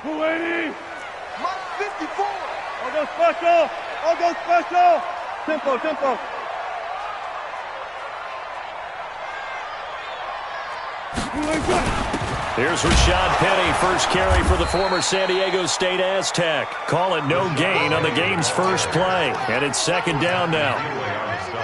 280. Mike 54. I'll go special. I'll go special. Tempo, tempo. Here's Rashad Penny, first carry for the former San Diego State Aztec. Call it no gain on the game's first play, and it's second down now.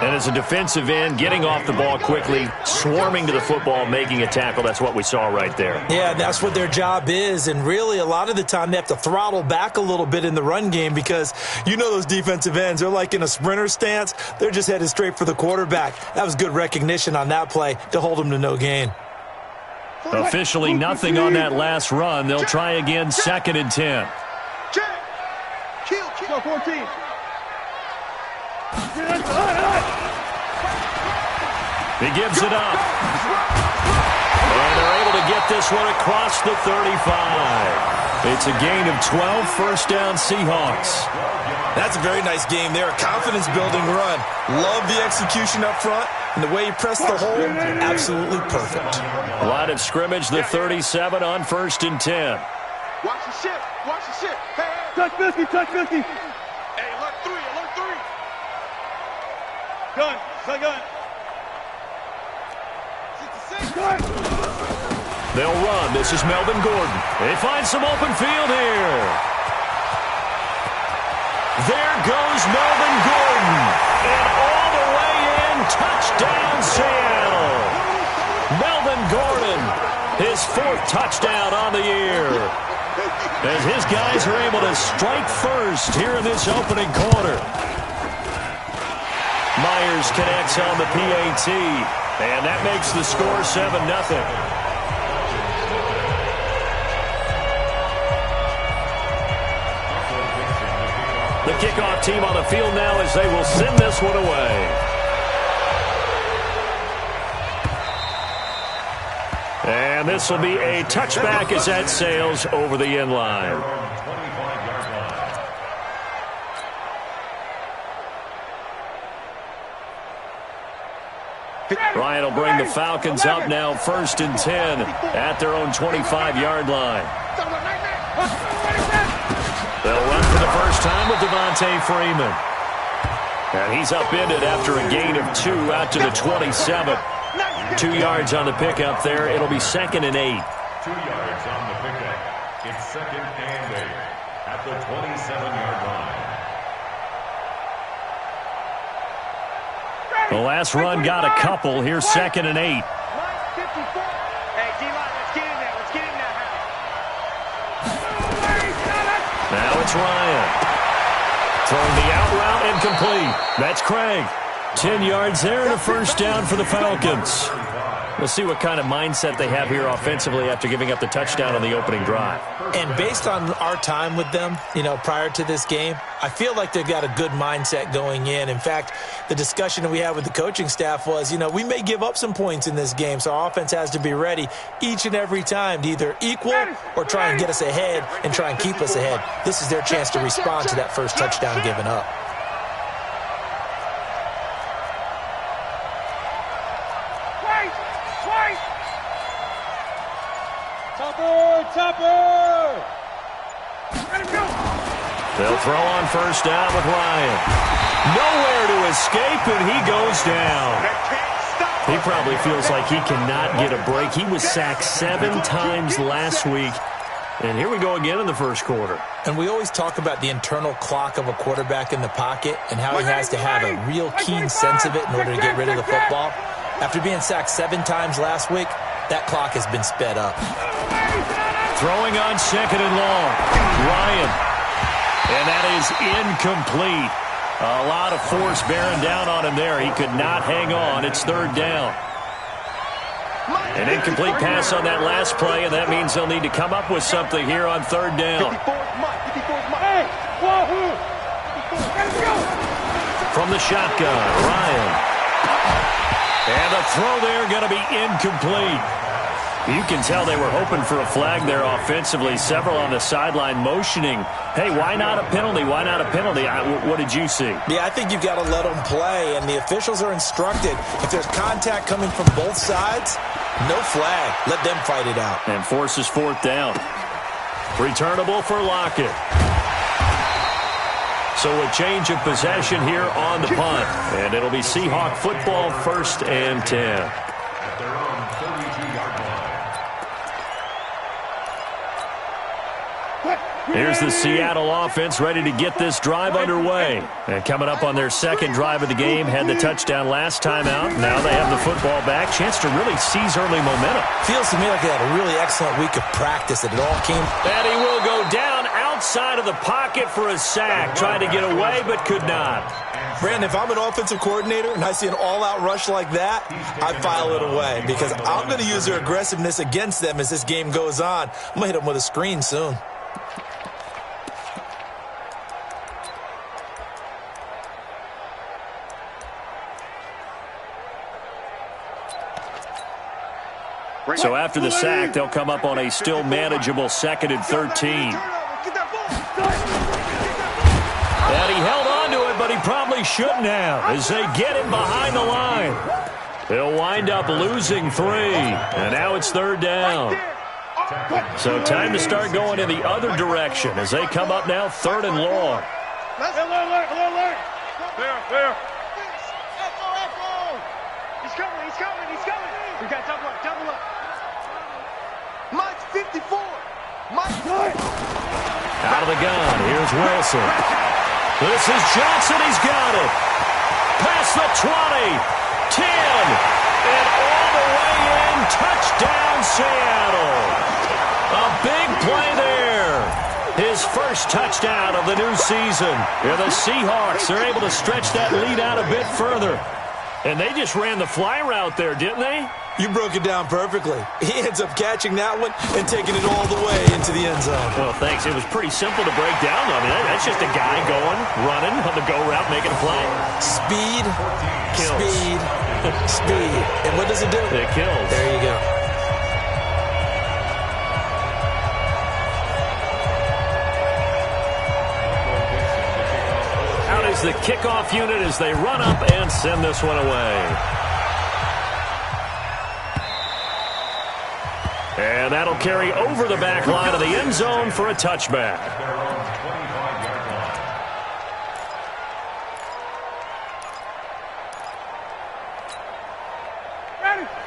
And as a defensive end, getting off the ball quickly, swarming to the football, making a tackle, that's what we saw right there. Yeah, that's what their job is, and really a lot of the time they have to throttle back a little bit in the run game because you know those defensive ends, they're like in a sprinter stance. They're just headed straight for the quarterback. That was good recognition on that play to hold them to no gain. Officially nothing on that last run. They'll try again, second and 10. Kill 14. He gives it up. And they're able to get this one across the 35. It's a gain of 12, first down Seahawks. That's a very nice game there. A confidence-building run. Love the execution up front. And the way he pressed the hole, absolutely perfect. Line of scrimmage, the 37 on first and 10. Watch the ship. Watch the ship. Hey, hey. Touch 50. Touch 50. Hey, alert 3. Alert 3. Gun. Gun. 66. Gun. They'll run. This is Melvin Gordon. They find some open field here. There goes Melvin Gordon. And all the way in, touchdown Seattle. Melvin Gordon, his 4th touchdown on the year. As his guys are able to strike first here in this opening quarter. Myers connects on the PAT. And that makes the score 7-0. The kickoff team on the field now as they will send this one away. And this will be a touchback as that sails over the end line. Ryan will bring the Falcons up now first and 10 at their own 25-yard line. They'll run for the first time with Devontae Freeman. And he's upended after a gain of 2 out to the 27. 2 yards on the pickup there. It'll be second and 8. 2 yards on the pickup. It's second and 8 at the 27-yard line. The last run got a couple. Here's second and 8. Hey, D-line, let's get in there. Let's get in there. Now it's Ryan. Throwing the out route incomplete. That's Craig. 10 yards there and a first down for the Falcons. We'll see what kind of mindset they have here offensively after giving up the touchdown on the opening drive. And based on our time with them, prior to this game, I feel like they've got a good mindset going in. In fact, the discussion that we had with the coaching staff was, we may give up some points in this game, so our offense has to be ready each and every time to either equal or try and get us ahead and try and keep us ahead. This is their chance to respond to that first touchdown given up. Topper! Let him go! They'll throw on first down with Ryan. Nowhere to escape, and he goes down. He probably feels like he cannot get a break. He was sacked 7 times last week. And here we go again in the first quarter. And we always talk about the internal clock of a quarterback in the pocket and how he has to have a real keen sense of it in order to get rid of the football. After being sacked 7 times last week, that clock has been sped up. Throwing on second and long. Ryan. And that is incomplete. A lot of force bearing down on him there. He could not hang on. It's third down. An incomplete pass on that last play, and that means they'll need to come up with something here on third down. From the shotgun, Ryan. And the throw there going to be incomplete. You can tell they were hoping for a flag there offensively. Several on the sideline motioning, hey, why not a penalty? Why not a penalty? What did you see? Yeah, I think you've got to let them play, and the officials are instructed. If there's contact coming from both sides, no flag. Let them fight it out. And forces fourth down. Returnable for Lockett. So a change of possession here on the punt. And it'll be Seahawk football, 1st and 10. At their own 32-yard line. Here's the Seattle offense ready to get this drive underway. And coming up on their second drive of the game, had the touchdown last time out. Now they have the football back. Chance to really seize early momentum. Feels to me like they had a really excellent week of practice. It all came. And he will go down outside of the pocket for a sack. Tried to get away, but could not. Brandon, if I'm an offensive coordinator and I see an all-out rush like that, I file it away because I'm going to use their aggressiveness against them as this game goes on. I'm going to hit them with a screen soon. So after the sack, they'll come up on a still manageable 2nd and 13. And he held on to it, but he probably shouldn't have as they get him behind the line. He'll wind up losing 3. And now it's 3rd down. So time to start going in the other direction as they come up now 3rd and long. Alert. There. He's coming. We got double up. Mike's 54. Out of the gun. Here's Wilson. This is Johnson. He's got it. Past the 20. 10. And all the way in. Touchdown, Seattle. A big play there. His first touchdown of the new season. And the Seahawks are able to stretch that lead out a bit further. And they just ran the fly route there, didn't they? You broke it down perfectly. He ends up catching that one and taking it all the way into the end zone. Well, thanks. It was pretty simple to break down. I mean, that's just a guy going, running on the go route, making a play. Speed, Kills. speed. And what does it do? It kills. There you go. Out is the kickoff unit as they run up and send this one away. And that'll carry over the back line of the end zone for a touchback.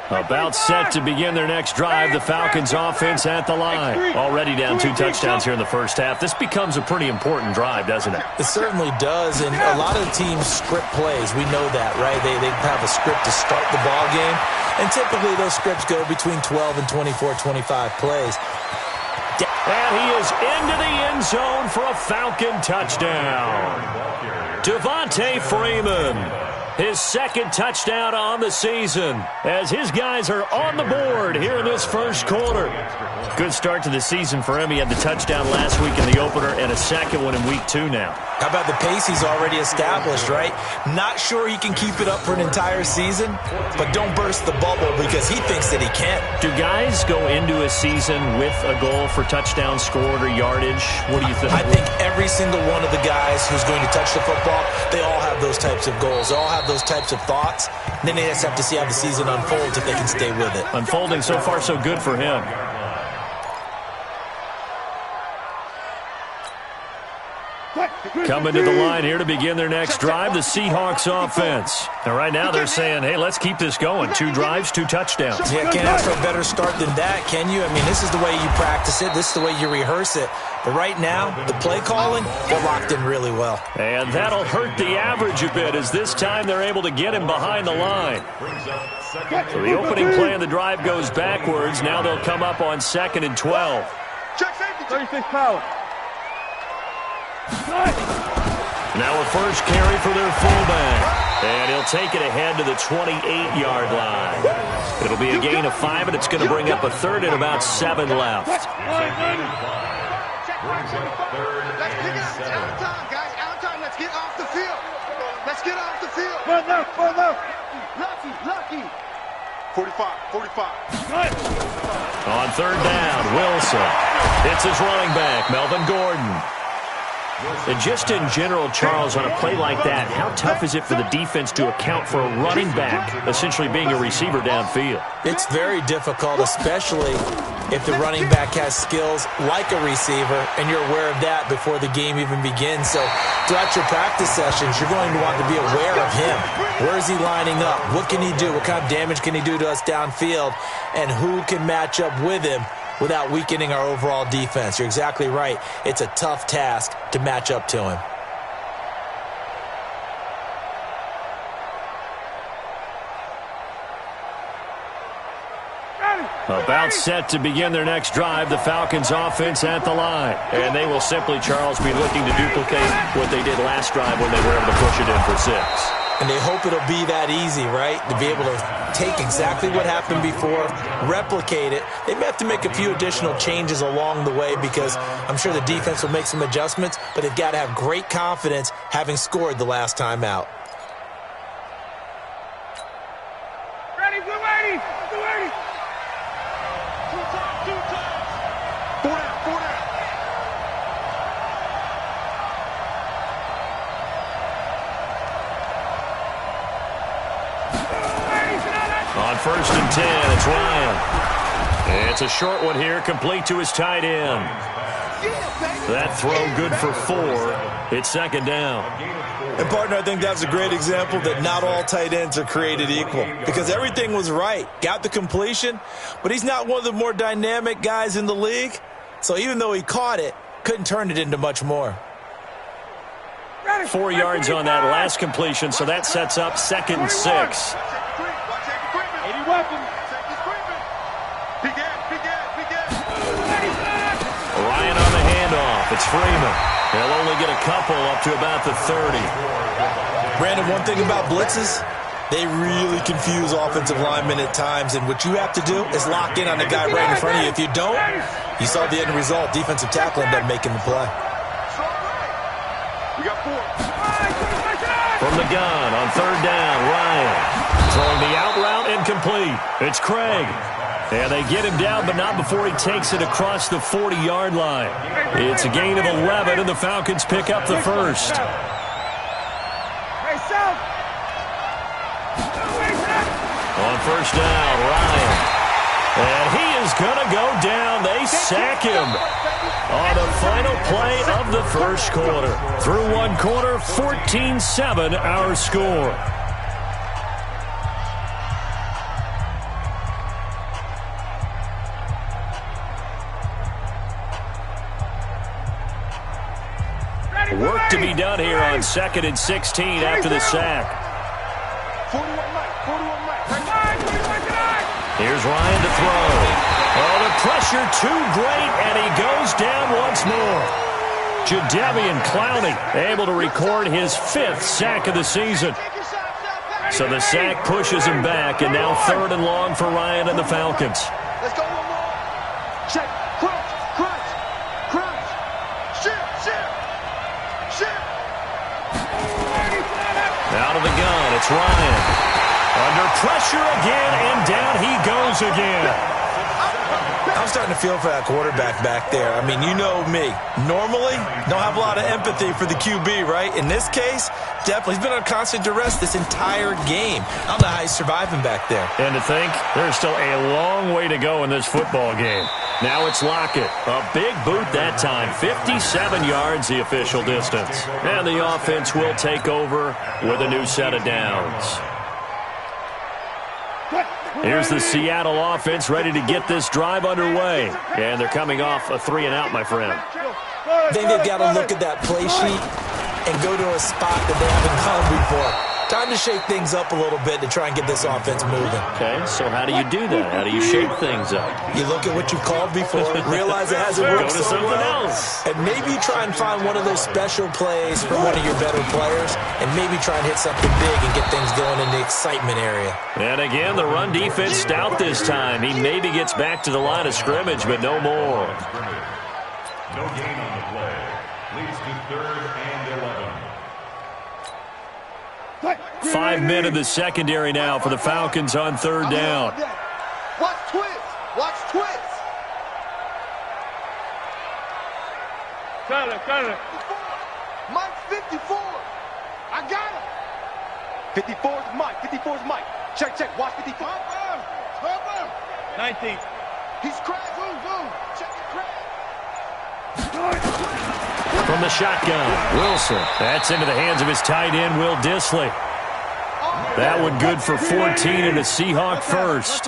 About set to begin their next drive. The Falcons offense at the line. Already down 2 touchdowns here in the first half. This becomes a pretty important drive, doesn't it? It certainly does, and a lot of teams script plays. We know that, right? They have a script to start the ball game, and typically those scripts go between 12 and 24, 25 plays. And he is into the end zone for a Falcon touchdown. Devontae Freeman. His second touchdown on the season as his guys are on the board here in this first quarter. Good start to the season for him. He had the touchdown last week in the opener and a second one in week 2 now. How about the pace he's already established, right? Not sure he can keep it up for an entire season, but don't burst the bubble because he thinks that he can. Do guys go into a season with a goal for touchdown scored or yardage? What do you think? I think every single one of the guys who's going to touch the football, they all have those types of goals. They all have those types of thoughts. Then they just have to see how the season unfolds if they can stay with it. Unfolding so far so good for him. Coming to the line here to begin their next drive, the Seahawks offense. And right now they're saying, hey, let's keep this going. 2 drives, 2 touchdowns. Yeah, can't ask for a better start than that, can you? I mean, this is the way you practice it. This is the way you rehearse it. But right now, the play calling, they're locked in really well. And that'll hurt the average a bit as this time they're able to get him behind the line. So the opening play of the drive goes backwards. Now they'll come up on 2nd and 12. Check safety. 36 power. Now a first carry for their fullback. And he'll take it ahead to the 28-yard line. It'll be a gain of 5, and it's going to bring up a 3rd and about 7 left. Let's pick it up. It's out of time, guys. Out of time. Let's get off the field. Let's get off the field. Run left. Lucky. 45. On 3rd down, Wilson. It's his running back, Melvin Gordon. And just in general, Charles, on a play like that, how tough is it for the defense to account for a running back essentially being a receiver downfield? It's very difficult, especially if the running back has skills like a receiver, and you're aware of that before the game even begins. So throughout your practice sessions, you're going to want to be aware of him. Where is he lining up? What can he do? What kind of damage can he do to us downfield? And who can match up with him without weakening our overall defense? You're exactly right. It's a tough task to match up to him. About set to begin their next drive, the Falcons offense at the line. And they will simply, Charles, be looking to duplicate what they did last drive when they were able to push it in for 6. And they hope it'll be that easy, right? To be able to take exactly what happened before, replicate it. They may have to make a few additional changes along the way because I'm sure the defense will make some adjustments, but they've got to have great confidence having scored the last time out. Ready, blue 80, blue 80. Two times. 4 down. On 1st and 10, it's Ryan. It's a short one here, complete to his tight end. That throw good for 4. It's 2nd down. And, partner, I think that's a great example that not all tight ends are created equal because everything was right. Got the completion, but he's not one of the more dynamic guys in the league. So even though he caught it, couldn't turn it into much more. 4 yards on that last completion, so that sets up 2nd and 6. Ryan on the handoff. It's Freeman. He'll only get a couple up to about the 30. Brandon, one thing about blitzes, they really confuse offensive linemen at times, and what you have to do is lock in on the guy right in front of you. If you don't, you saw the end result. Defensive tackle ended up making the play. We got 4. From the gun on 3rd down, Ryan. Throwing the out route incomplete. It's Craig. And they get him down, but not before he takes it across the 40-yard line. It's a gain of 11, and the Falcons pick up the first. On 1st down, Ryan. And he is going to go down. They sack him on the final play of the first quarter. Through 1 quarter, 14-7 our score. Work to be done here on 2nd and 16 after the sack. Here's Ryan to throw. Oh, the pressure too great, and he goes down once more. Jadeveon Clowney able to record his 5th sack of the season. So the sack pushes him back, and now 3rd and long for Ryan and the Falcons. Let's go one more. Check. Crunch. Shift. Out of the gun, it's Ryan. Under pressure again, and down he goes again. I'm starting to feel for that quarterback back there. I mean, you know me. Normally, don't have a lot of empathy for the QB, right? In this case, definitely. He's been on constant duress this entire game. I don't know how he's surviving back there. And to think, there's still a long way to go in this football game. Now it's Lockett. A big boot that time. 57 yards, the official distance. And the offense will take over with a new set of downs. Here's the Seattle offense ready to get this drive underway. And they're coming off a 3-and-out, my friend. I think they've got to look at that play sheet and go to a spot that they haven't gone before. Time to shake things up a little bit to try and get this offense moving. Okay, so how do you do that? How do you shake things up? You look at what you've called before, realize it hasn't worked so well, and maybe you try and find one of those special plays from one of your better players, and maybe try and hit something big and get things going in the excitement area. And again, the run defense stout this time. He maybe gets back to the line of scrimmage, but no more. No gain on the play. Leads to 3rd and 11. 5 men in the secondary now for the Falcons on 3rd down. Watch twist. Mike's 54. I got him. 54's Mike. 54's Mike. Check, check. Watch 54. 19. He's cracked. Boom. Check the crack. From the shotgun, Wilson. That's into the hands of his tight end, Will Dissly. That one good for 14 and a Seahawk first.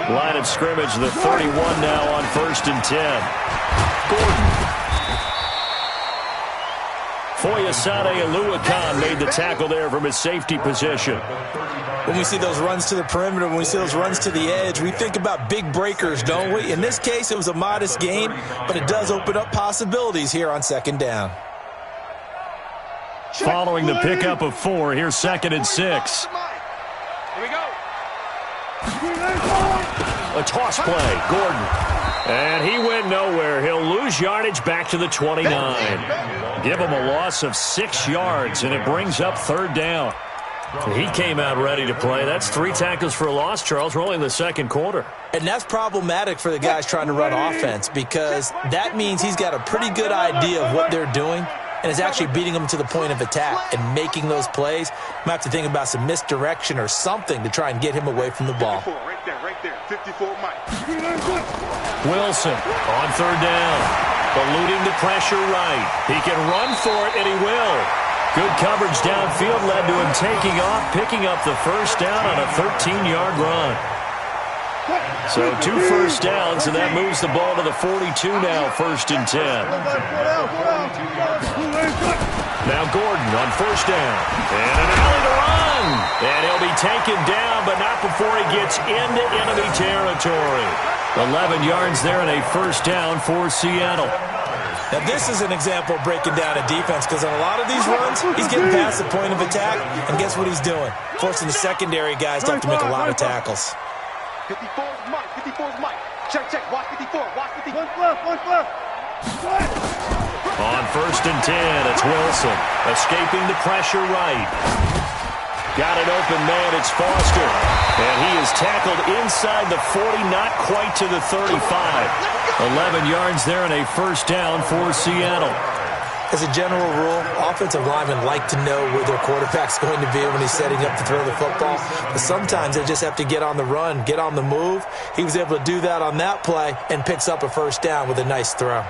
Line of scrimmage, the 31 now on 1st and 10. Gordon. Foyesade Aluakan made the tackle there from his safety position. When we see those runs to the perimeter, when we see those runs to the edge, we think about big breakers, don't we? In this case, it was a modest gain, but it does open up possibilities here on 2nd down. Following the pickup of 4, here's 2nd and 6. Here we go. A toss play, Gordon. And he went nowhere. He'll lose yardage back to the 29. Give him a loss of 6 yards, and it brings up 3rd down. He came out ready to play. That's 3 tackles for a loss, Charles. We're only in the 2nd quarter. And that's problematic for the guys trying to run offense because that means he's got a pretty good idea of what they're doing and is actually beating them to the point of attack and making those plays. Might have to think about some misdirection or something to try and get him away from the ball. 54, right there. 54 Mike. Wilson on 3rd down. Eluding the pressure right. He can run for it, and he will. Good coverage downfield led to him taking off, picking up the 1st down on a 13-yard run. So 2 first downs, and that moves the ball to the 42 now, 1st and 10. Now Gordon on 1st down. And an alley to run. And he'll be taken down, but not before he gets into enemy territory. 11 yards there and a 1st down for Seattle. Now, this is an example of breaking down a defense because on a lot of these runs, he's getting past the point of attack, and guess what he's doing? Forcing the secondary guys to have to make a lot of tackles. 54's Mike. 54's Mike. Check. Watch 54. Watch 54. On 1st and 10, it's Wilson. Escaping the pressure right. Got an open man, it's Foster. And he is tackled inside the 40, not quite to the 35. 11 yards there and a 1st down for Seattle. As a general rule, offensive linemen like to know where their quarterback's going to be when he's setting up to throw the football. But sometimes they just have to get on the run, get on the move. He was able to do that on that play and picks up a 1st down with a nice throw.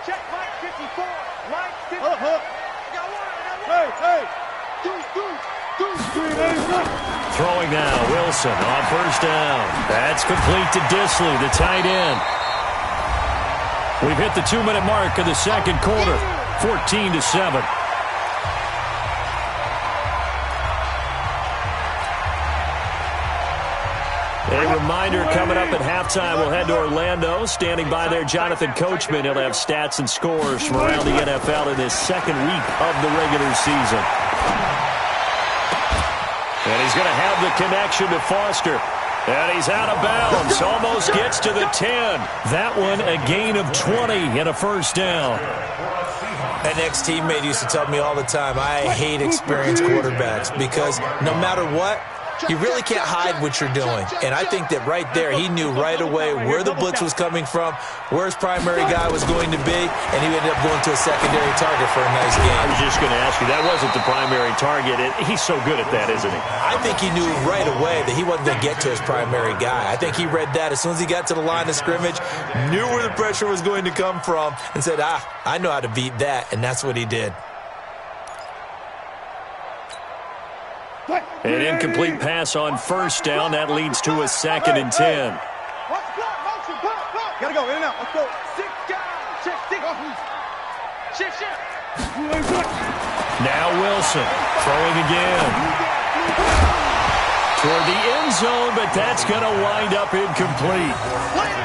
Check Mike 54. Mike 54. Hey. Throwing now, Wilson on 1st down. That's complete to Dissly, the tight end. We've hit the 2-minute mark of the 2nd quarter, 14-7. A reminder coming up at halftime, we'll head to Orlando. Standing by there, Jonathan Coachman. He'll have stats and scores from around the NFL in this 2nd week of the regular season. And he's going to have the connection to Foster. And he's out of bounds. Almost gets to the 10. That one a gain of 20 and a 1st down. An ex-teammate used to tell me all the time, I hate experienced quarterbacks because no matter what, you really can't hide what you're doing. And I think that right there, he knew right away where the blitz was coming from, where his primary guy was going to be, and he ended up going to a secondary target for a nice game. I was just going to ask you, that wasn't the primary target. He's so good at that, isn't he? I think he knew right away that he wasn't going to get to his primary guy. I think he read that as soon as he got to the line of scrimmage, knew where the pressure was going to come from, and said, I know how to beat that, and that's what he did. An incomplete pass on 1st down. That leads to a 2nd and 10. Gotta go, in and out. Let's go. 6 guys. Shift. Now Wilson throwing again. Toward the end zone, but that's going to wind up incomplete.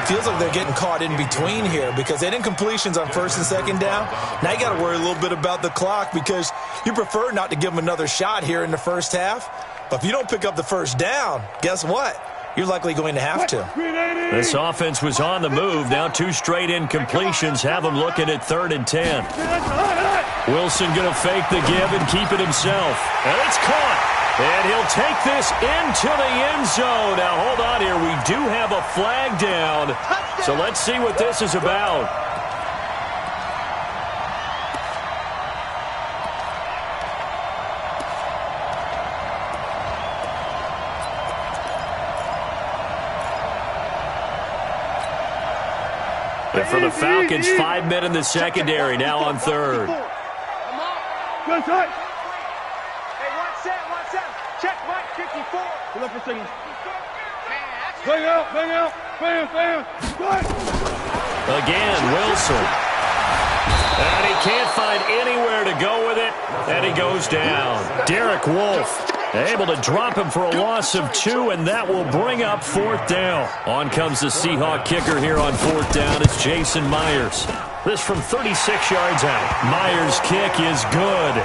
Feels like they're getting caught in between here because they didn't incompletions on 1st and 2nd down. Now you got to worry a little bit about the clock because you prefer not to give them another shot here in the 1st half. But if you don't pick up the 1st down, guess what? You're likely going to have to. This offense was on the move. Now 2 straight incompletions have them looking at 3rd and 10. Wilson going to fake the give and keep it himself. And it's caught. And he'll take this into the end zone. Now, hold on here. We do have a flag down. So let's see what this is about. And for the Falcons, 5 men in the secondary, now on third. Good tight. Hey, one set. Check Mike 54. Pull up for signal. Bang out. Bam. Good. Again, Wilson. And he can't find anywhere to go with it, and he goes down. Derek Wolfe able to drop him for a loss of 2, and that will bring up 4th down. On comes the Seahawk kicker here on 4th down. It's Jason Myers. This from 36 yards out. Myers' kick is good.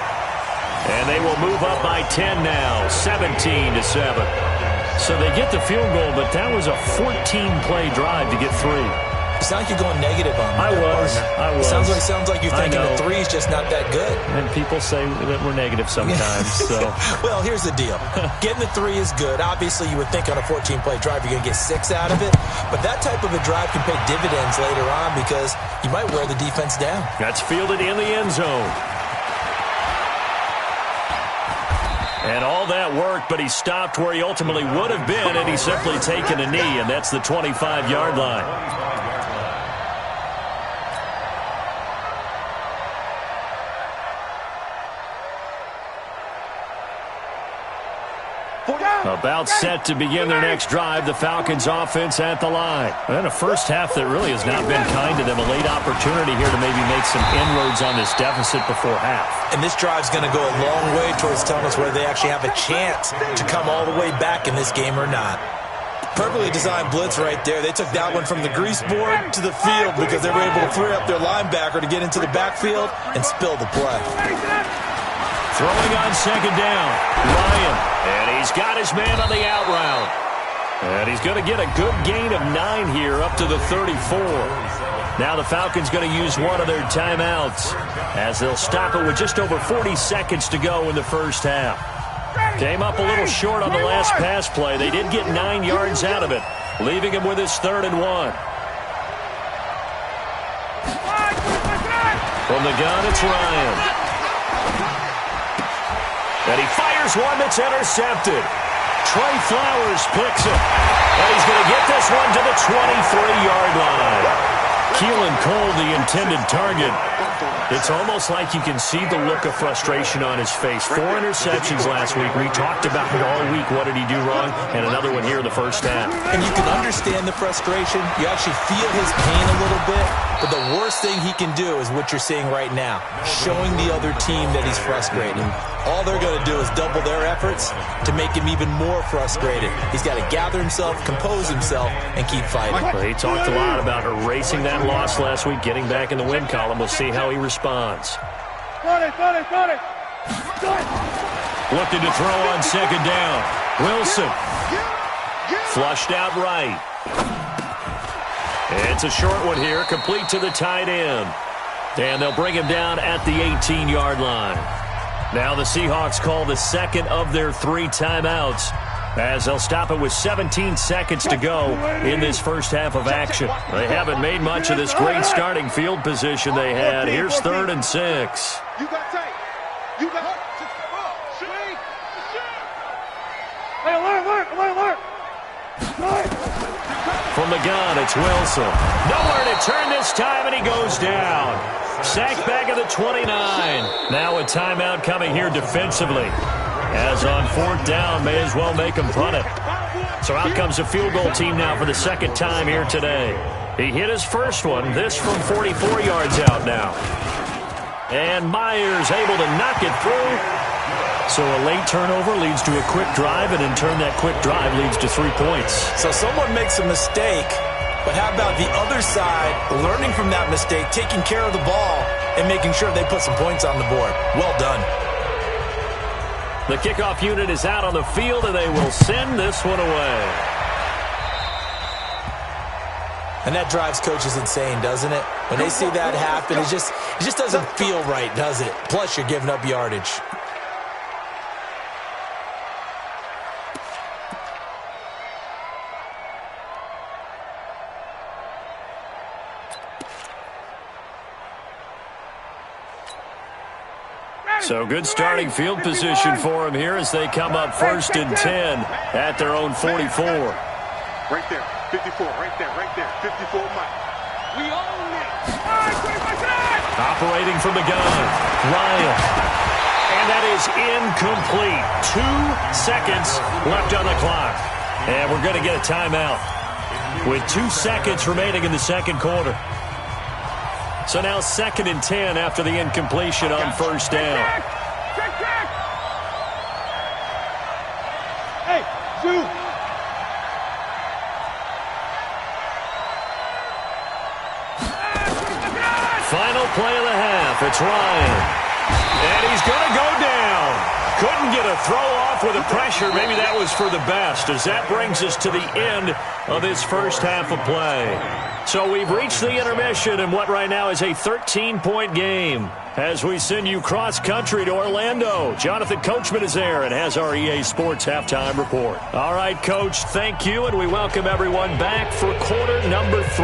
And they will move up by 10 now, 17-7. So they get the field goal, but that was a 14-play drive to get 3. It's not like you're going negative on me. I was. Sounds like you're thinking the 3 is just not that good. And people say that we're negative sometimes. So. Well, here's the deal. Getting the 3 is good. Obviously, you would think on a 14-play drive you're going to get 6 out of it. But that type of a drive can pay dividends later on because you might wear the defense down. That's fielded in the end zone. And all that worked, but he stopped where he ultimately would have been, and he's simply taken a knee, and that's the 25-yard line. About set to begin their next drive, the Falcons offense at the line. And a first half that really has not been kind to them. A late opportunity here to maybe make some inroads on this deficit before half. And this drive's going to go a long way towards telling us whether they actually have a chance to come all the way back in this game or not. Perfectly designed blitz right there. They took that one from the grease board to the field because they were able to free up their linebacker to get into the backfield and spill the play. Throwing on 2nd down, Ryan. And he's got his man on the out route. And he's going to get a good gain of 9 here up to the 34. Now the Falcons going to use one of their timeouts as they'll stop it with just over 40 seconds to go in the first half. Came up a little short on the last pass play. They did get 9 yards out of it, leaving him with his 3rd and 1. From the gun, it's Ryan. And he fires one that's intercepted. Trey Flowers picks it. And he's going to get this one to the 23-yard line. Keelan Cole, the intended target. It's almost like you can see the look of frustration on his face. 4 interceptions last week. We talked about it all week. What did he do wrong? And another one here in the first half. And you can understand the frustration. You actually feel his pain a little bit. But the worst thing he can do is what you're seeing right now, showing the other team that he's frustrated. All they're going to do is double their efforts to make him even more frustrated. He's got to gather himself, compose himself, and keep fighting. Well, he talked a lot about erasing that loss last week, getting back in the win column. We'll see how he responds. Looking to throw on 2nd down. Wilson. Flushed out right. It's a short one here, complete to the tight end. And they'll bring him down at the 18-yard line. Now the Seahawks call the 2nd of their 3 timeouts as they'll stop it with 17 seconds to go in this first half of action. They haven't made much of this great starting field position they had. Here's 3rd and 6. You got tight. You got alert. From the gun, it's Wilson. Nowhere to turn this time, and he goes down. Sacked back at the 29. Now a timeout coming here defensively. As on 4th down, may as well make him punt it. So out comes the field goal team now for the 2nd time here today. He hit his first one, this from 44 yards out now. And Myers able to knock it through. So a late turnover leads to a quick drive, and in turn that quick drive leads to 3 points. So someone makes a mistake, but how about the other side learning from that mistake, taking care of the ball, and making sure they put some points on the board? Well done. The kickoff unit is out on the field, and they will send this one away. And that drives coaches insane, doesn't it? When they see that happen, it just doesn't feel right, does it? Plus, you're giving up yardage. So good starting field position for them here as they come up 1st and 10 at their own 44. Right there, 54, right there, 54, Mike. We own it. Operating from the gun, Ryan. And that is incomplete. 2 seconds left on the clock. And we're going to get a timeout with 2 seconds remaining in the second quarter. So now 2nd and 10 after the incompletion on 1st down. Hey, shoot. Final play of the half. It's Ryan. And he's going to go down. Couldn't get a throw off with the pressure. Maybe that was for the best, as that brings us to the end of this first half of play. So we've reached the intermission in what right now is a 13-point game. As we send you cross-country to Orlando, Jonathan Coachman is there and has our EA Sports halftime report. All right, Coach, thank you, and we welcome everyone back for quarter number 3.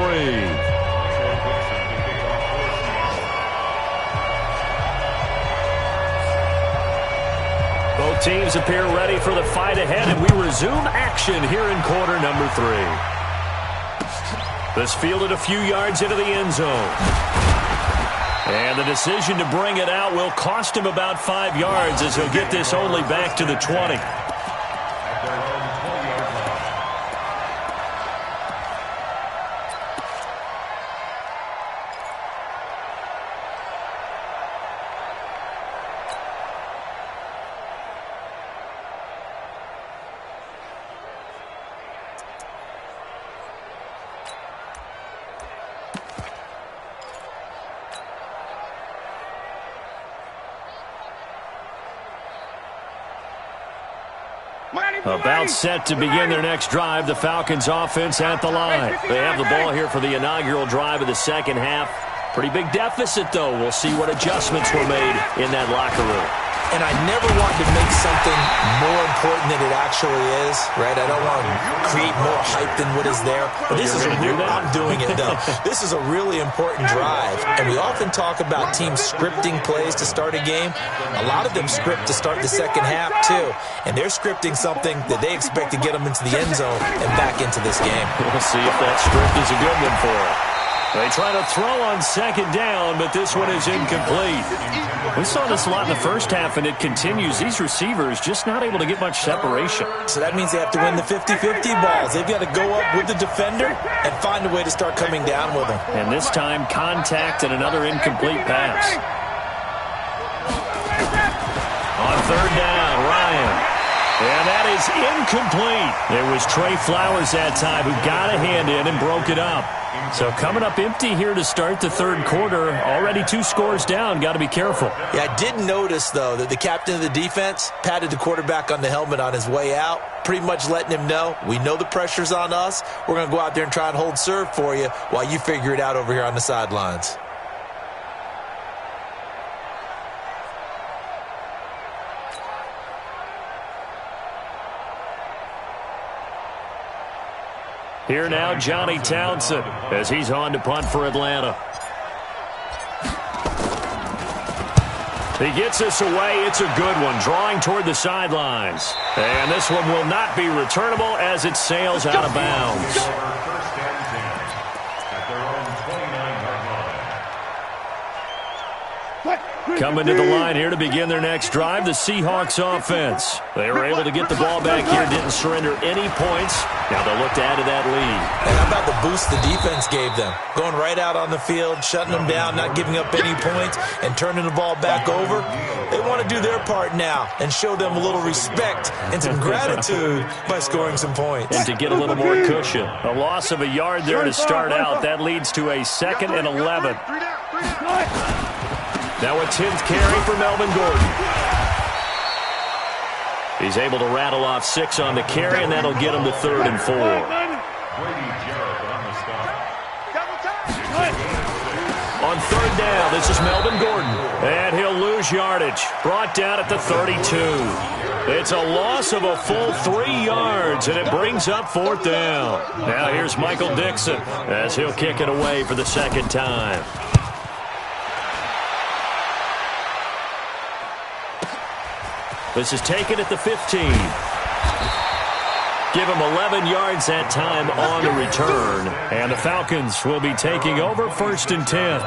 Both teams appear ready for the fight ahead, and we resume action here in quarter number 3. This fielded a few yards into the end zone. And the decision to bring it out will cost him about 5 yards as he'll get this only back to the 20. About set to begin their next drive, the Falcons offense at the line. They have the ball here for the inaugural drive of the second half. Pretty big deficit, though. We'll see what adjustments were made in that locker room. And I never want to make something more important than it actually is, right? I don't want to create more hype than what is there. But this is I'm doing it, though. This is a really important drive. And we often talk about teams scripting plays to start a game. A lot of them script to start the second half, too. And they're scripting something that they expect to get them into the end zone and back into this game. We'll see if that script is a good one for them. They try to throw on second down, but this one is incomplete. We saw this a lot in the first half, and it continues. These receivers just not able to get much separation. So that means they have to win the 50-50 balls. They've got to go up with the defender and find a way to start coming down with them. And this time, contact and another incomplete pass. On 3rd down, Ryan. And that is incomplete. It was Trey Flowers that time who got a hand in and broke it up. So coming up empty here to start the third quarter. Already 2 scores down. Got to be careful. Yeah, I did notice, though, that the captain of the defense patted the quarterback on the helmet on his way out, pretty much letting him know, we know the pressure's on us. We're going to go out there and try and hold serve for you while you figure it out over here on the sidelines. Here now, Johnny Townsend, as he's on to punt for Atlanta. He gets this away. It's a good one, drawing toward the sidelines. And this one will not be returnable as it sails out of bounds. Coming to the line here to begin their next drive, the Seahawks offense. They were able to get the ball back here, didn't surrender any points. Now they'll look to add to that lead. And how about the boost the defense gave them? Going right out on the field, shutting them down, not giving up any points, and turning the ball back over. They want to do their part now and show them a little respect and some gratitude by scoring some points. And to get a little more cushion. A loss of a yard there to start out. That leads to a 2nd and 11. Now a 10th carry for Melvin Gordon. He's able to rattle off 6 on the carry, and that'll get him to 3rd and 4. On 3rd down, this is Melvin Gordon. And he'll lose yardage. Brought down at the 32. It's a loss of a full 3 yards, and it brings up 4th down. Now here's Michael Dixon as he'll kick it away for the 2nd time. This is taken at the 15. Give him 11 yards that time on the return. And the Falcons will be taking over 1st and 10.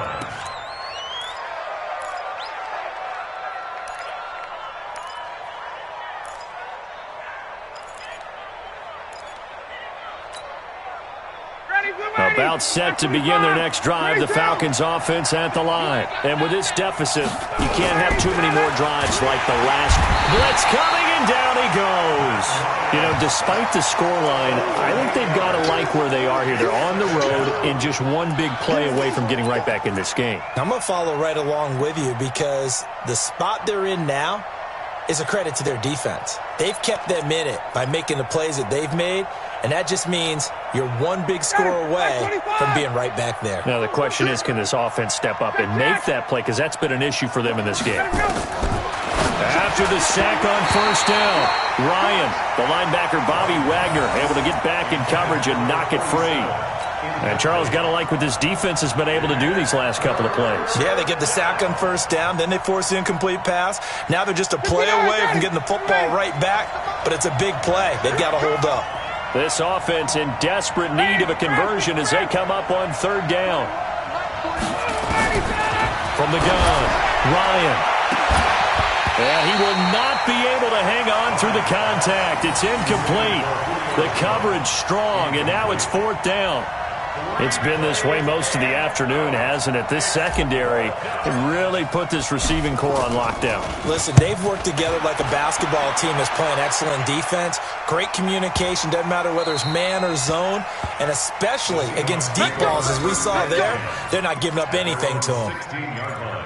About set to begin their next drive, the Falcons offense at the line. And with this deficit, you can't have too many more drives like the last. Blitz coming, and down he goes. You know, despite the scoreline, I think they've got to like where they are here. They're on the road and just one big play away from getting right back in this game. I'm going to follow right along with you because the spot they're in now is a credit to their defense. They've kept them in it by making the plays that they've made, and that just means you're one big score away from being right back there. Now the question is, can this offense step up and make that play? Because that's been an issue for them in this game. After the sack on 1st down, Ryan, the linebacker Bobby Wagner, able to get back in coverage and knock it free. And Charles got to like what this defense has been able to do these last couple of plays. Yeah, they get the sack on 1st down, then they force the incomplete pass. Now they're just a play away from getting the football right back, but it's a big play. They've got to hold up. This offense in desperate need of a conversion as they come up on 3rd down. From the gun, Ryan. And he will not be able to hang on through the contact. It's incomplete. The coverage strong, and now it's 4th down. It's been this way most of the afternoon, hasn't it? This secondary really put this receiving core on lockdown. Listen, they've worked together like a basketball team that's playing excellent defense. Great communication, doesn't matter whether it's man or zone, and especially against deep balls as we saw there, they're not giving up anything to them. 16-yard line.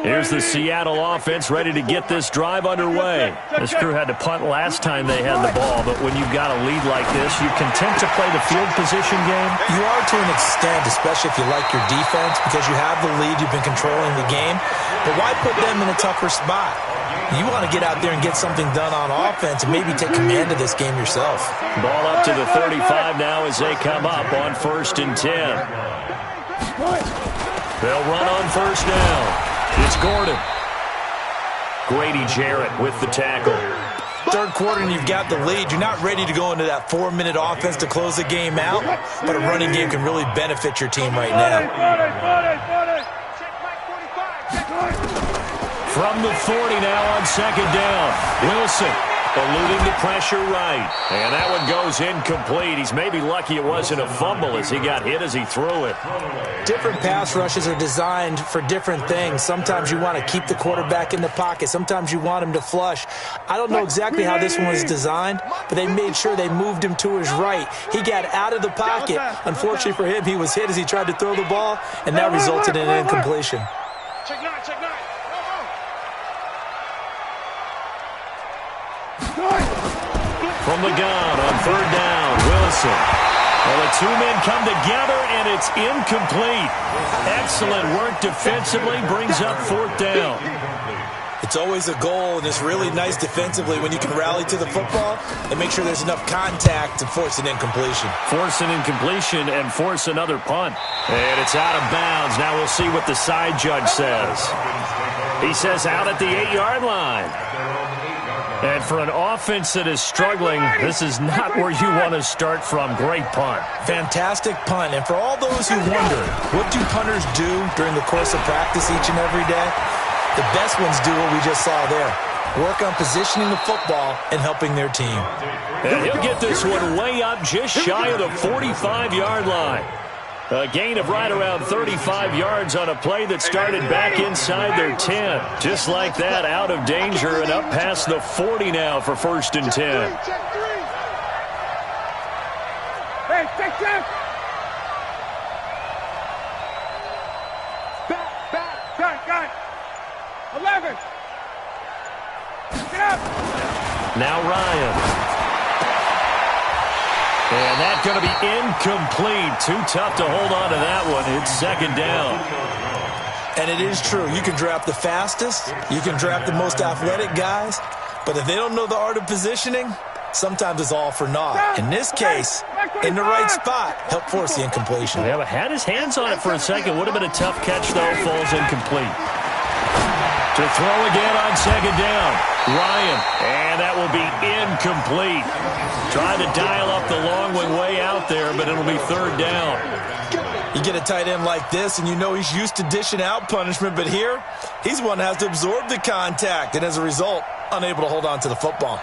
Here's the Seattle offense ready to get this drive underway. This crew had to punt last time they had the ball, but when you've got a lead like this, you content to play the field position game? You are to an extent, especially if you like your defense, because you have the lead, you've been controlling the game. But why put them in a tougher spot? You want to get out there and get something done on offense and maybe take command of this game yourself. Ball up to the 35 now as they come up on 1st and 10. They'll run on 1st down. It's Gordon. Grady Jarrett with the tackle. 3rd quarter and you've got the lead. You're not ready to go into that 4-minute offense to close the game out, but a running game can really benefit your team right now. From the 40 now on 2nd down. Wilson eluding the pressure right. And that one goes incomplete. He's maybe lucky it wasn't a fumble as he got hit as he threw it. Different pass rushes are designed for different things. Sometimes you want to keep the quarterback in the pocket. Sometimes you want him to flush. I don't know exactly how this one was designed, but they made sure they moved him to his right. He got out of the pocket. Unfortunately for him, he was hit as he tried to throw the ball, and that resulted in an incompletion. Check 9, check 9. From the gun on 3rd down, Wilson. Well, the two men come together, and it's incomplete. Excellent work defensively, brings up 4th down. It's always a goal, and it's really nice defensively when you can rally to the football and make sure there's enough contact to force an incompletion. Force an incompletion and force another punt. And it's out of bounds. Now we'll see what the side judge says. He says out at the 8-yard line. And for an offense that is struggling, this is not where you want to start from. Great punt. Fantastic punt. And for all those who wonder, what do punters do during the course of practice each and every day? The best ones do what we just saw there. Work on positioning the football and helping their team. And he'll get this one way up just shy of the 45-yard line. A gain of right around 35 yards on a play that started back inside their 10. Just like that, out of danger and up past the 40 now for 1st and 10. Hey, check. Back, gun. 11. Get up. Now Ryan. And that's going to be incomplete. Too tough to hold on to that one. It's 2nd down. And it is true. You can draft the fastest. You can draft the most athletic guys. But if they don't know the art of positioning, sometimes it's all for naught. In this case, in the right spot, helped force the incompletion. Yeah, but had his hands on it for a second. Would have been a tough catch, though. Falls incomplete. To throw again on second down. Ryan, and that will be incomplete. Trying to dial up the long one way out there, but it'll be third down. You get a tight end like this, and you know he's used to dishing out punishment, but here, he's one that has to absorb the contact, and as a result, unable to hold on to the football.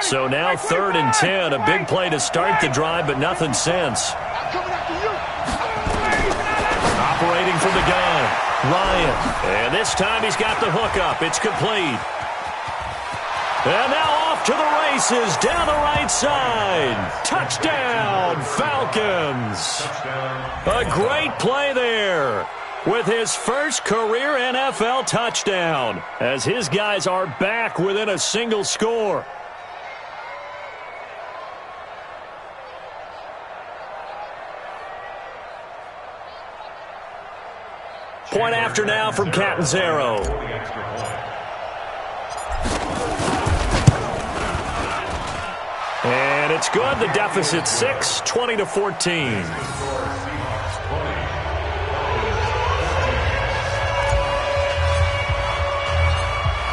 So now 3rd and 10, a big play to start the drive, but nothing since. Operating from the gun, Ryan. And this time he's got the hook up. It's complete. And now off to the races down the right side. Touchdown, Falcons. A great play there with his first career NFL touchdown as his guys are back within a single score. Point after now from Catanzaro. And it's good. The deficit 6, 20-14.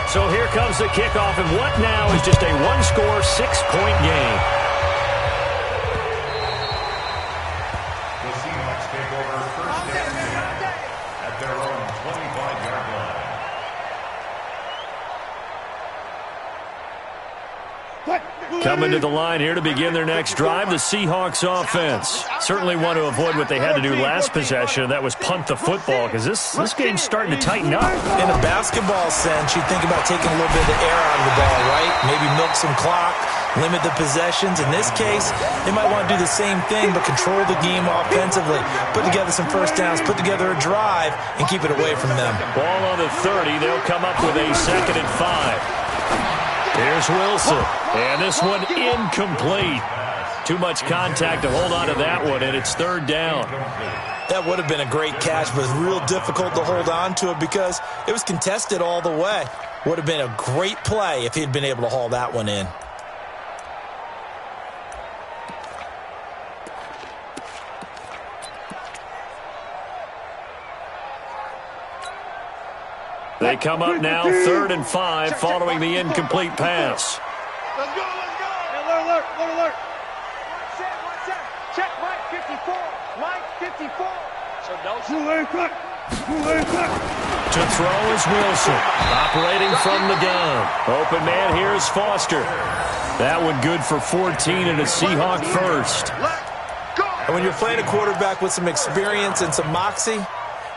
So here comes the kickoff, and what now is just a one-score, 6-point game. The Seahawks take over first down at their own 25-yard line. Coming to the line here to begin their next drive, the Seahawks offense. Certainly want to avoid what they had to do last possession. That was punt the football, because this game's starting to tighten up. In a basketball sense, you think about taking a little bit of the air out of the ball, right? Maybe milk some clock, limit the possessions. In this case, they might want to do the same thing, but control the game offensively. Put together some first downs, put together a drive, and keep it away from them. Ball on the 30. They'll come up with a 2nd and 5. Here's Wilson, and this one incomplete. Too much contact to hold on to that one, and it's 3rd down. That would have been a great catch, but it's real difficult to hold on to it because it was contested all the way. Would have been a great play if he'd been able to haul that one in. They come up now, 3rd and 5, following the incomplete pass. Let's go, let's go. Hey, alert, alert. One set. Check Mike 54. Mike 54. So no. To throw is Wilson, operating from the gun. Open man here is Foster. That one good for 14 and a Seahawk first. And when you're playing a quarterback with some experience and some moxie,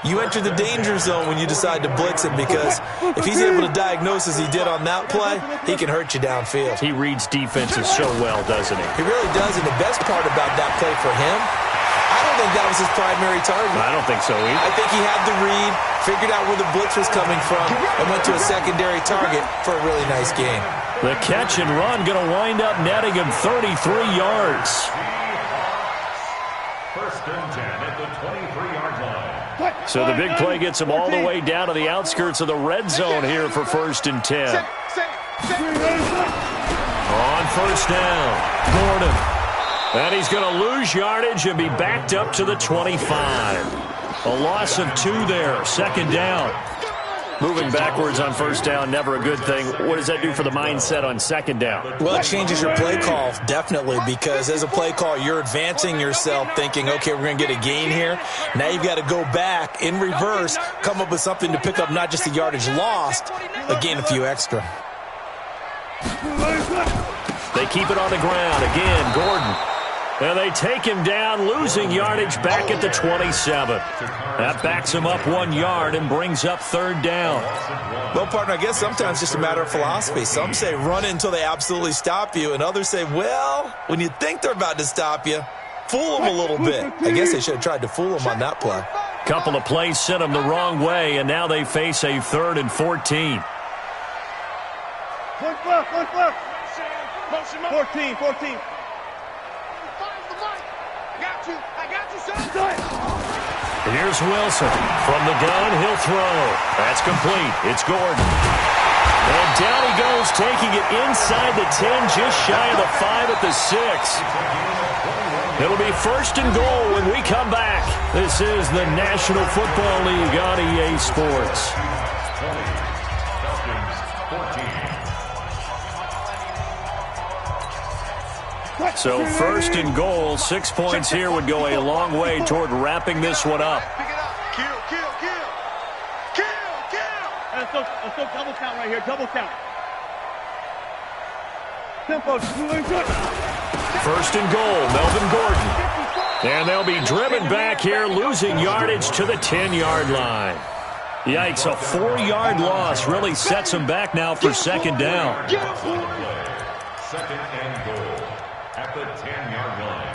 you enter the danger zone when you decide to blitz him, because if he's able to diagnose as he did on that play, he can hurt you downfield. He reads defenses so well, doesn't he? He really does, and the best part about that play for him, I don't think that was his primary target. I don't think so either. I think he had the read, figured out where the blitz was coming from, and went to a secondary target for a really nice game. The catch and run going to wind up netting him 33 yards. First and 10 at the 23-yard line. So the big play gets him all the way down to the outskirts of the red zone here for 1st and 10. On 1st down, Gordon. And he's going to lose yardage and be backed up to the 25. A loss of 2 there, 2nd down. Moving backwards on 1st down, never a good thing. What does that do for the mindset on 2nd down? Well, it changes your play call, definitely, because as a play call, you're advancing yourself thinking, okay, we're going to get a gain here. Now you've got to go back in reverse, come up with something to pick up not just the yardage lost, but gain a few extra. They keep it on the ground. Again, Gordon. And they take him down, losing yardage back at the 27. That backs him up 1 yard and brings up 3rd down. Well, partner, I guess sometimes it's just a matter of philosophy. Some say run until they absolutely stop you, and others say, well, when you think they're about to stop you, fool them a little bit. I guess they should have tried to fool them on that play. Couple of plays sent them the wrong way, and now they face a 3rd and 14. 14. I got you, son. Here's Wilson. From the gun, he'll throw. That's complete. It's Gordon. And down he goes, taking it inside the 10, just shy of the 5 at the 6. It'll be first and goal when we come back. This is the National Football League on EA Sports. So first and goal, 6 points here would go a long way toward wrapping this one up. Kill. Let's go double count right here, double count. Tempo, First and goal, Melvin Gordon. And they'll be driven back here, losing yardage to the 10-yard line. Yikes, a 4-yard loss really sets them back now for second down. Second and goal at the 10-yard line.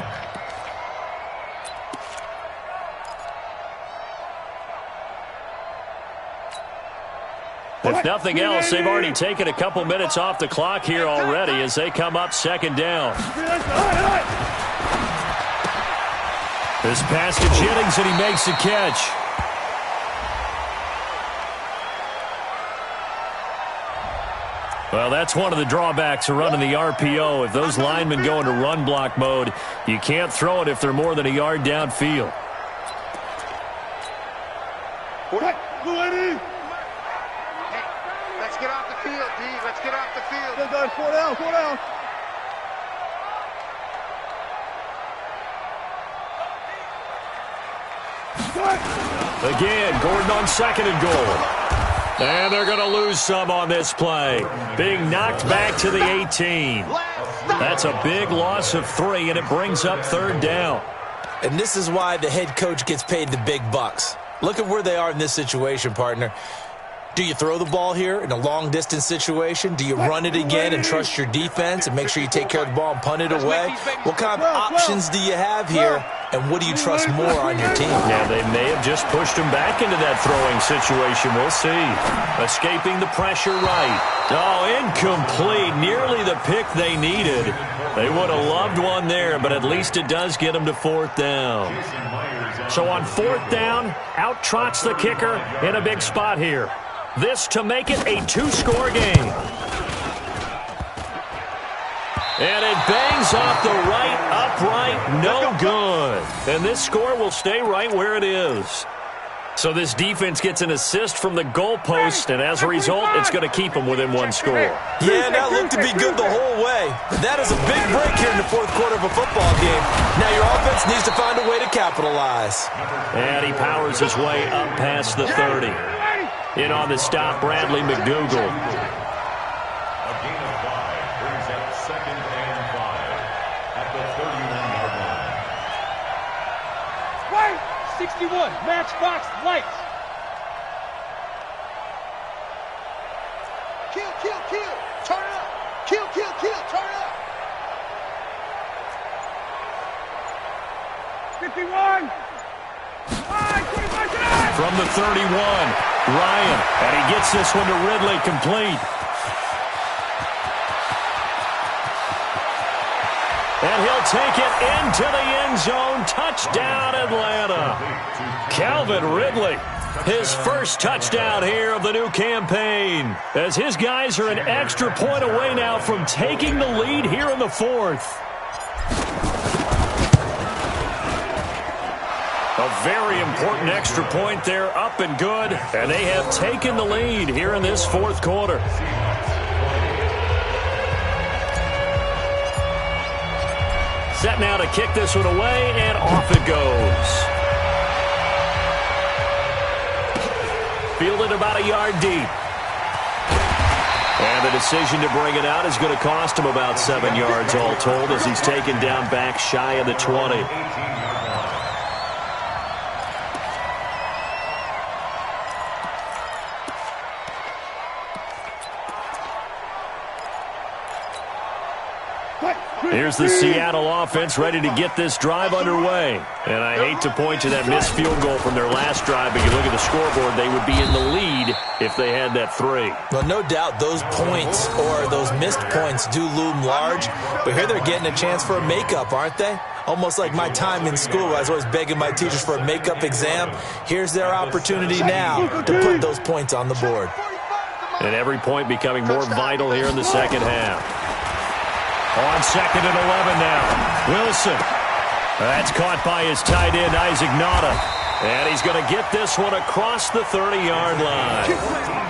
If nothing else, they've already taken a couple minutes off the clock here already as they come up second down. This pass to Jennings, and he makes the catch. Well, that's one of the drawbacks of running the RPO. If those linemen go into run block mode, you can't throw it if they're more than a yard downfield. Let's get off the field, D. Let's get off the field. Four down. Again, Gordon on second and goal. And they're going to lose some on this play. Being knocked back to the 18. That's a big loss of 3, and it brings up third down. And this is why the head coach gets paid the big bucks. Look at where they are in this situation, partner. Do you throw the ball here in a long-distance situation? Do you run it again and trust your defense and make sure you take care of the ball and punt it away? What kind of options do you have here, and what do you trust more on your team? Yeah, they may have just pushed him back into that throwing situation. We'll see. Escaping the pressure right. Oh, incomplete. Nearly the pick they needed. They would have loved one there, but at least it does get them to fourth down. So on fourth down, out trots the kicker in a big spot here. This to make it a 2-score game. And it bangs off the right upright, no good. And this score will stay right where it is. So this defense gets an assist from the goalpost, and as a result, it's going to keep them within 1 score. Yeah, that looked to be good the whole way. That is a big break here in the fourth quarter of a football game. Now your offense needs to find a way to capitalize. And he powers his way up past the 30. In on the stop, Bradley McDougal. A gain of 5 brings up second and 5 at the 31-yard line. White, 61, matchbox lights. Kill, turn it up. Kill, turn it up. 51. From the 31, Ryan, and he gets this one to Ridley complete. And he'll take it into the end zone. Touchdown, Atlanta. Calvin Ridley, his first touchdown here of the new campaign, as his guys are an extra point away now from taking the lead here in the fourth. A very important extra point there, up and good, and they have taken the lead here in this fourth quarter. Set now to kick this one away, and off it goes. Fielded about a yard deep. And the decision to bring it out is going to cost him about 7 yards all told as he's taken down back shy of the 20. Here's the Seattle offense ready to get this drive underway. And I hate to point to that missed field goal from their last drive, but you look at the scoreboard, they would be in the lead if they had that 3. Well, no doubt those points or those missed points do loom large, but here they're getting a chance for a makeup, aren't they? Almost like my time in school. I was always begging my teachers for a makeup exam. Here's their opportunity now to put those points on the board. And every point becoming more vital here in the second half. On 2nd and 11 now. Wilson. That's caught by his tight end, Isaac Nauta. And he's going to get this one across the 30-yard line.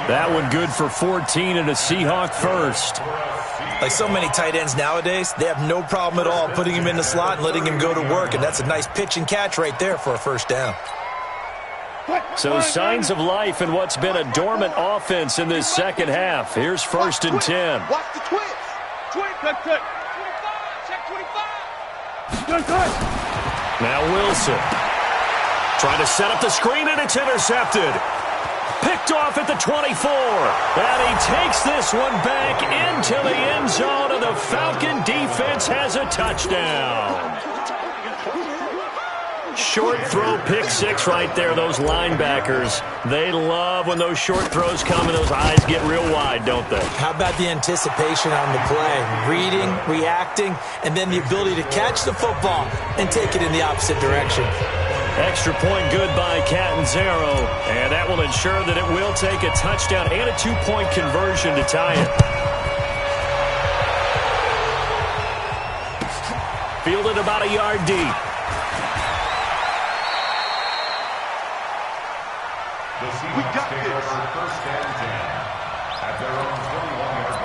That one good for 14 and a Seahawk first. Like so many tight ends nowadays, they have no problem at all putting him in the slot and letting him go to work. And that's a nice pitch and catch right there for a first down. So signs of life in what's been a dormant offense in this second half. Here's 1st and 10. Watch the twist. Check 25. Check 25. Now Wilson. Trying to set up the screen, and it's intercepted. Picked off at the 24. And he takes this one back into the end zone, and the Falcon defense has a touchdown. Short throw, pick 6 right there. Those linebackers, they love when those short throws come and those eyes get real wide, don't they? How about the anticipation on the play? Reading, reacting, and then the ability to catch the football and take it in the opposite direction. Extra point good by Catanzaro, and that will ensure that it will take a touchdown and a 2-point conversion to tie it. Fielded about a yard deep. The Seahawks take over 1st and 10 at their own 21-yard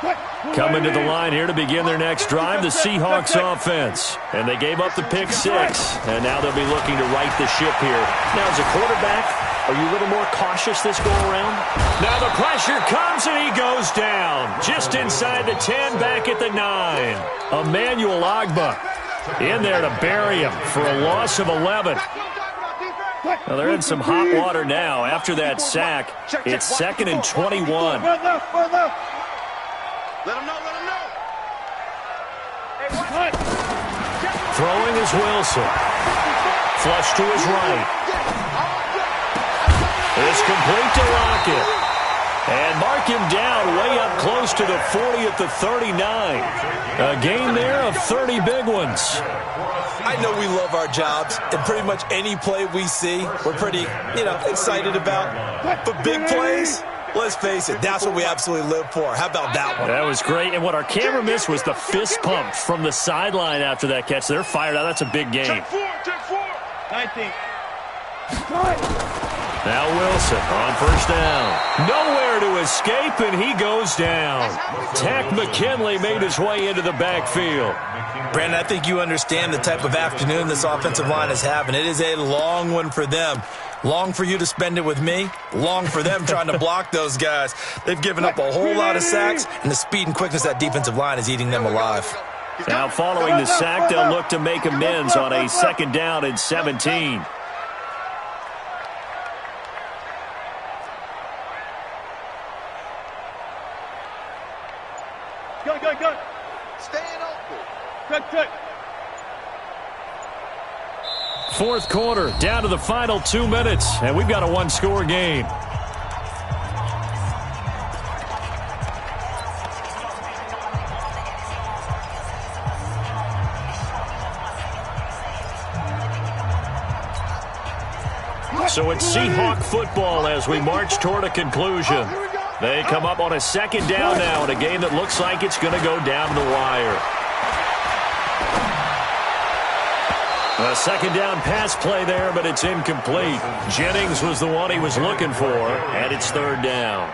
line. Coming to the line here to begin their next drive, the Seahawks offense. And they gave up the pick 6, and now they'll be looking to right the ship here. Now, as a quarterback, are you a little more cautious this go-around? Now the pressure comes, and he goes down. Just inside the 10, back at the 9. Emmanuel Ogbah in there to bury him for a loss of 11. Now they're in some hot water now after that sack. It's 2nd and 21. Let him know. Throwing is Wilson. Flush to his right. It's complete to Lockett. And mark him down way up close to the 40 at the 39. A gain there of 30 big ones. I know we love our jobs, and pretty much any play we see, we're pretty, excited about. But big plays, let's face it, that's what we absolutely live for. How about that one? That was great. And what our camera missed was the fist pump from the sideline after that catch. They're fired out. That's a big game. Check 4. 19. Now Wilson on 1st down. Nowhere to escape, and he goes down. Tack McKinley made his way into the backfield. Brandon, I think you understand the type of afternoon this offensive line is having. It is a long one for them. Long for you to spend it with me. Long for them trying to block those guys. They've given up a whole lot of sacks, and the speed and quickness of that defensive line is eating them alive. Now following the sack, they'll look to make amends on a 2nd down and 17. Go. Staying open. Check. 4th quarter, down to the final 2 minutes, and we've got a 1-score game. So it's Seahawk football as we march toward a conclusion. They come up on a 2nd down now in a game that looks like it's going to go down the wire. A 2nd down pass play there, but it's incomplete. Jennings was the one he was looking for, and it's 3rd down.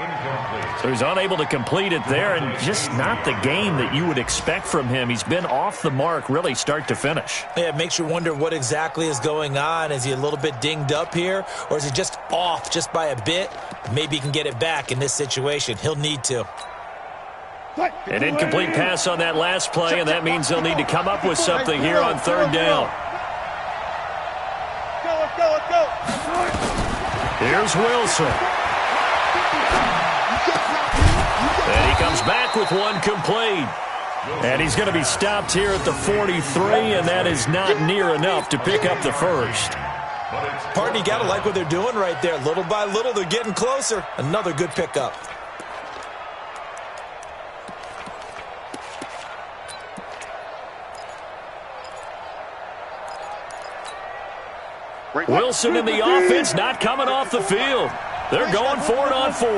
So he's unable to complete it there, and just not the game that you would expect from him. He's been off the mark really start to finish. Yeah, it makes you wonder what exactly is going on. Is he a little bit dinged up here, or is he just off just by a bit? Maybe he can get it back in this situation. He'll need to. An incomplete pass on that last play, and that means they'll need to come up with something here on 3rd down. Let's go. Here's Wilson. And he comes back with one complete. And he's going to be stopped here at the 43, and that is not near enough to pick up the first. Partner, you got to like what they're doing right there. Little by little, they're getting closer. Another good pickup. Wilson in the offense not coming off the field. They're going for it on fourth.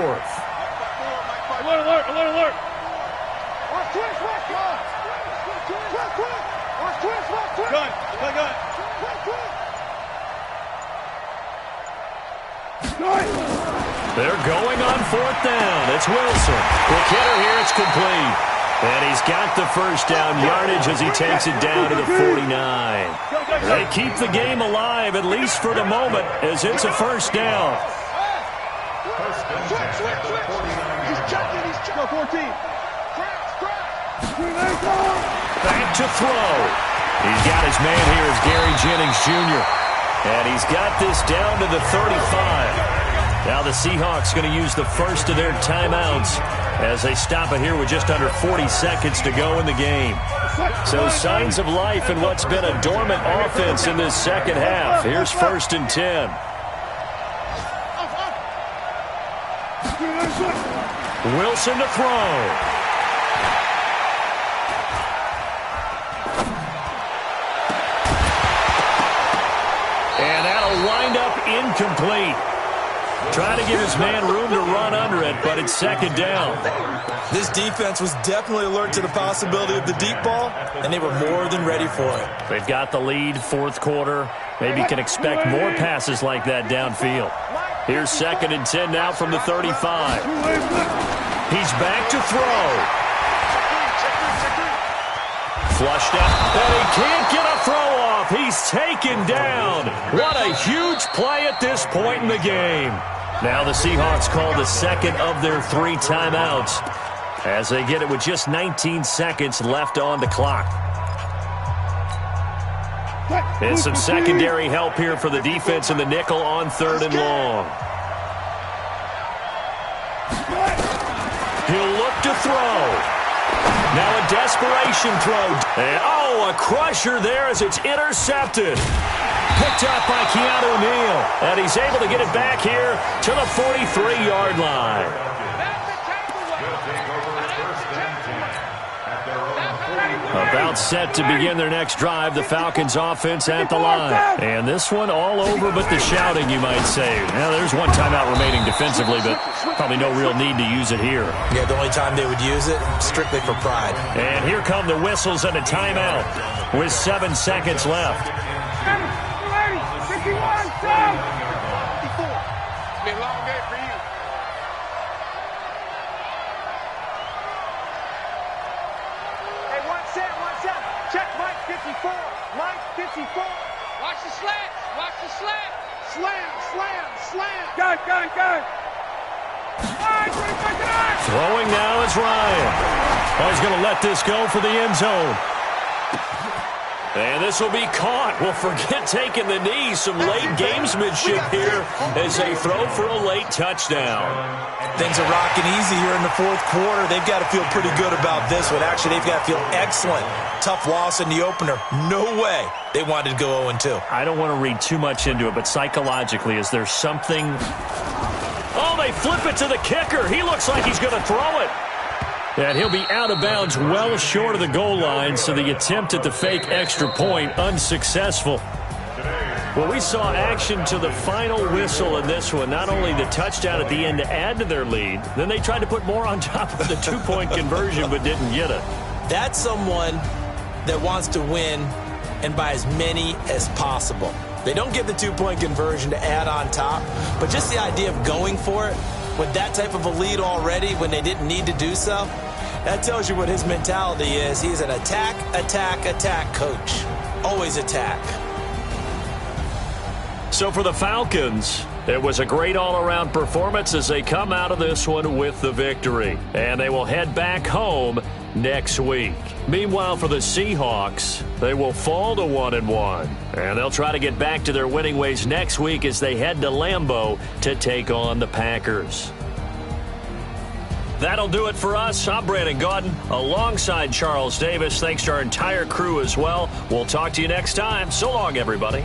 Alert, alert, alert, alert. They're going on fourth down. It's Wilson. Quick hitter here. It's complete. And he's got the first down yardage as he takes it down to the 49. They keep the game alive, at least for the moment, as it's a first down. Back to throw. He's got his man here as Gary Jennings Jr. And he's got this down to the 35. Now the Seahawks going to use the first of their timeouts as they stop it here with just under 40 seconds to go in the game. So signs of life in what's been a dormant offense in this second half. Here's 1st and 10. Wilson to throw. And that'll wind up incomplete. Trying to give his man room to run under it, but it's second down. This defense was definitely alert to the possibility of the deep ball, and they were more than ready for it. They've got the lead, fourth quarter. Maybe can expect more passes like that downfield. Here's 2nd and 10 now from the 35. He's back to throw. Flushed out, and he can't get a throw off. He's taken down. What a huge play at this point in the game. Now the Seahawks call the second of their 3 timeouts as they get it with just 19 seconds left on the clock. And some secondary help here for the defense in the nickel on 3rd and long. He'll look to throw. Now a desperation throw. And, a crusher there as it's intercepted. Picked up by Keanu Neal. And he's able to get it back here to the 43-yard line. About set to begin their next drive, the Falcons offense at the line. And this one all over but the shouting, you might say. Now, there's one timeout remaining defensively, but probably no real need to use it here. Yeah, the only time they would use it, strictly for pride. And here come the whistles and a timeout with 7 seconds left. 51, down. 54. It's been a long day for you. Hey, one set. Check Mike 54. Mike 54. Watch the slant. Watch the slant. Slam. Gun. Throwing now is Ryan. He's going to let this go for the end zone. And this will be caught. Well, forget taking the knee. Some late gamesmanship here as they throw for a late touchdown. Things are rocking easy here in the fourth quarter. They've got to feel pretty good about this one. Actually, they've got to feel excellent. Tough loss in the opener. No way they wanted to go 0-2. I don't want to read too much into it, but psychologically, is there something? Oh, they flip it to the kicker. He looks like he's going to throw it. And he'll be out of bounds well short of the goal line, so the attempt at the fake extra point unsuccessful. Well, we saw action to the final whistle in this one. Not only the touchdown at the end to add to their lead, then they tried to put more on top of the two-point conversion but didn't get it. That's someone that wants to win and by as many as possible. They don't get the two-point conversion to add on top, but just the idea of going for it with that type of a lead already when they didn't need to do so, that tells you what his mentality is. He's an attack coach. Always attack. So for the Falcons, it was a great all-around performance as they come out of this one with the victory. And they will head back home next week. Meanwhile, for the Seahawks, they will fall to 1-1. And they'll try to get back to their winning ways next week as they head to Lambeau to take on the Packers. That'll do it for us. I'm Brandon Gaudin alongside Charles Davis. Thanks to our entire crew as well. We'll talk to you next time. So long, everybody.